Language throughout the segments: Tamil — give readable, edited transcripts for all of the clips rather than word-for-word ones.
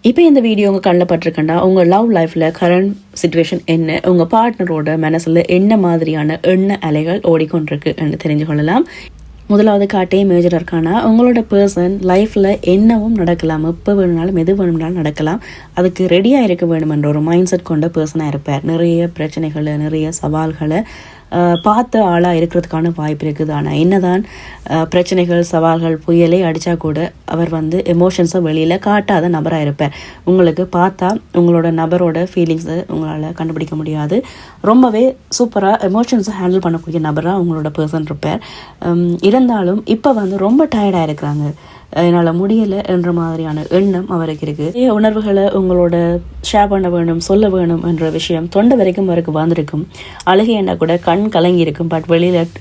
இப்போ இந்த வீடியோ உங்கள் கண்ணில் பட்டிருக்கண்டா உங்கள் லவ் லைஃப்பில் கரண்ட் சிச்சுவேஷன் என்ன, உங்கள் பார்ட்னரோட மனசில் என்ன மாதிரியான எண்ண அலைகள் ஓடிக்கொண்டிருக்கு என்று தெரிஞ்சு கொள்ளலாம். முதலாவது காட்டே மேஜர் இருக்கானா, உங்களோட பர்சன் லைஃப்பில் என்னவும் நடக்கலாம், எப்போ வேணும்னாலும் எது வேணும்னாலும் நடக்கலாம், அதுக்கு ரெடியாக இருக்க வேணுமென்ற ஒரு மைண்ட் செட் கொண்ட பர்சனாக இருப்பார். நிறைய பிரச்சனைகளை நிறைய சவால்களை பார்த்த ஆளாக இருக்கிறதுக்கான வாய்ப்பு இருக்குது. ஆனால் என்னதான் பிரச்சனைகள் சவால்கள் புயலே அடித்தா கூட அவர் எமோஷன்ஸை வெளியில் காட்டாத நபராக இருப்பார். உங்களுக்கு பார்த்தா உங்களோட நபரோட ஃபீலிங்ஸை உங்களால் கண்டுபிடிக்க முடியாது. ரொம்பவே சூப்பராக எமோஷன்ஸை ஹேண்டில் பண்ணக்கூடிய நபராக உங்களோட பர்சன் இருப்பார். இருந்தாலும் இப்போ ரொம்ப டயர்டாக இருக்கிறாங்க, என்னால் முடியலை என்ற மாதிரியான எண்ணம் அவருக்கு இருக்குது. உணர்வுகளை உங்களோட ஷேர் பண்ண வேணும், சொல்ல வேணும் என்ற விஷயம் தொண்டை வரைக்கும் அவருக்கு வந்திருக்கும். அழுகைன்னா கூட கண் கலங்கி இருக்கும், பட் வெளியில்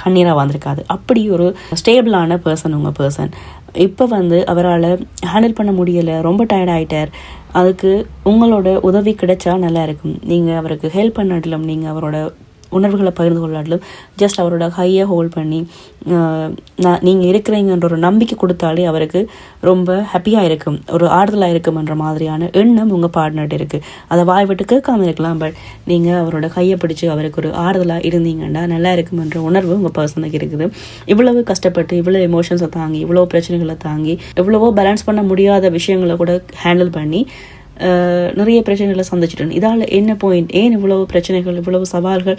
கண்ணீராக வந்திருக்காது. அப்படி ஒரு ஸ்டேபிளான பர்சன் உங்கள் பர்சன். இப்போ அவரால் ஹேண்டில் பண்ண முடியலை, ரொம்ப டயர்ட் ஆகிட்டார். அதுக்கு உங்களோட உதவி கிடைச்சா நல்லா இருக்கும். நீங்கள் அவருக்கு ஹெல்ப் பண்ணாட்டிலும், நீங்கள் அவரோட உணர்வுகளை பகிர்ந்து கொள்ளாட்டிலும் ஜஸ்ட் அவரோட கையை ஹோல்ட் பண்ணி நீங்கள் இருக்கிறீங்கன்ற ஒரு நம்பிக்கை கொடுத்தாலே அவருக்கு ரொம்ப ஹாப்பியாக இருக்கும், ஒரு ஆறுதலாக இருக்கும்ன்ற மாதிரியான எண்ணம் உங்கள் பார்ட்னர்கிட்ட இருக்குது. அதை வாய் விட்டு கேட்காம இருக்கலாம், பட் நீங்கள் அவரோட கையை பிடிச்சி அவருக்கு ஒரு ஆறுதலாக இருந்தீங்கன்னா நல்லா இருக்குமென்ற உணர்வு உங்கள் பர்சனுக்கு இருக்குது. இவ்வளவு கஷ்டப்பட்டு இவ்வளோ எமோஷன்ஸை தாங்கி இவ்வளோ பிரச்சனைகளை தாங்கி எவ்வளவோ பேலன்ஸ் பண்ண முடியாத விஷயங்களை கூட ஹேண்டில் பண்ணி நிறைய பிரச்சனைகளை சந்திச்சிட்டேன். இதால் என்ன பாயிண்ட், ஏன் இவ்வளவு பிரச்சனைகள் இவ்வளவு சவால்கள்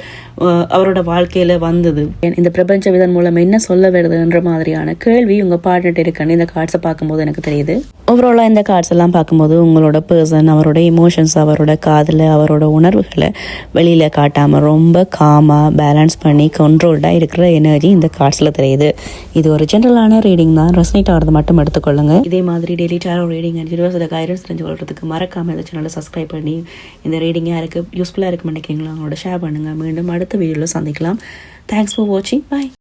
அவரோட வாழ்க்கையில் வந்தது, இந்த பிரபஞ்ச இதன் மூலம் என்ன சொல்ல வருதுன்ற மாதிரியான கேள்வி உங்கள் பார்ட்னர் இருக்குன்னு இந்த கார்ட்ஸை பார்க்கும்போது எனக்கு தெரியுது. ஓவராலாக இந்த கார்ட்ஸ் எல்லாம் பார்க்கும்போது உங்களோட பர்சன் அவரோட இமோஷன்ஸ் அவரோட காதில் அவரோட உணர்வுகளை வெளியில் காட்டாமல் ரொம்ப காமாக பேலன்ஸ் பண்ணி கண்ட்ரோல்டாக இருக்கிற எனர்ஜி இந்த கார்ட்ஸில் தெரியுது. இது ஒரு ஜென்ரலான ரீடிங் தான், ரெசனேட் ஆகிறது மட்டும் எடுத்துக்கொள்ளுங்க. இதே மாதிரி டெய்லி டாரோ ரீடிங் அண்ட் யூனிவர்ஸோட கைடன்ஸ் தெரிஞ்சு கொள்றதுக்கு மறக்காமல் இந்த சேனலை சப்ஸ்கிரைப் பண்ணி இந்த ரீடிங் யாருக்கு யூஸ்ஃபுல்லாக இருக்குன்னு நினைக்கிறீங்களோ அவங்களோட ஷேர் பண்ணுங்கள். மீண்டும் அடுத்த வீடியோவில் சந்திக்கலாம். தேங்க்ஸ் ஃபார் வாட்சிங். பாய்.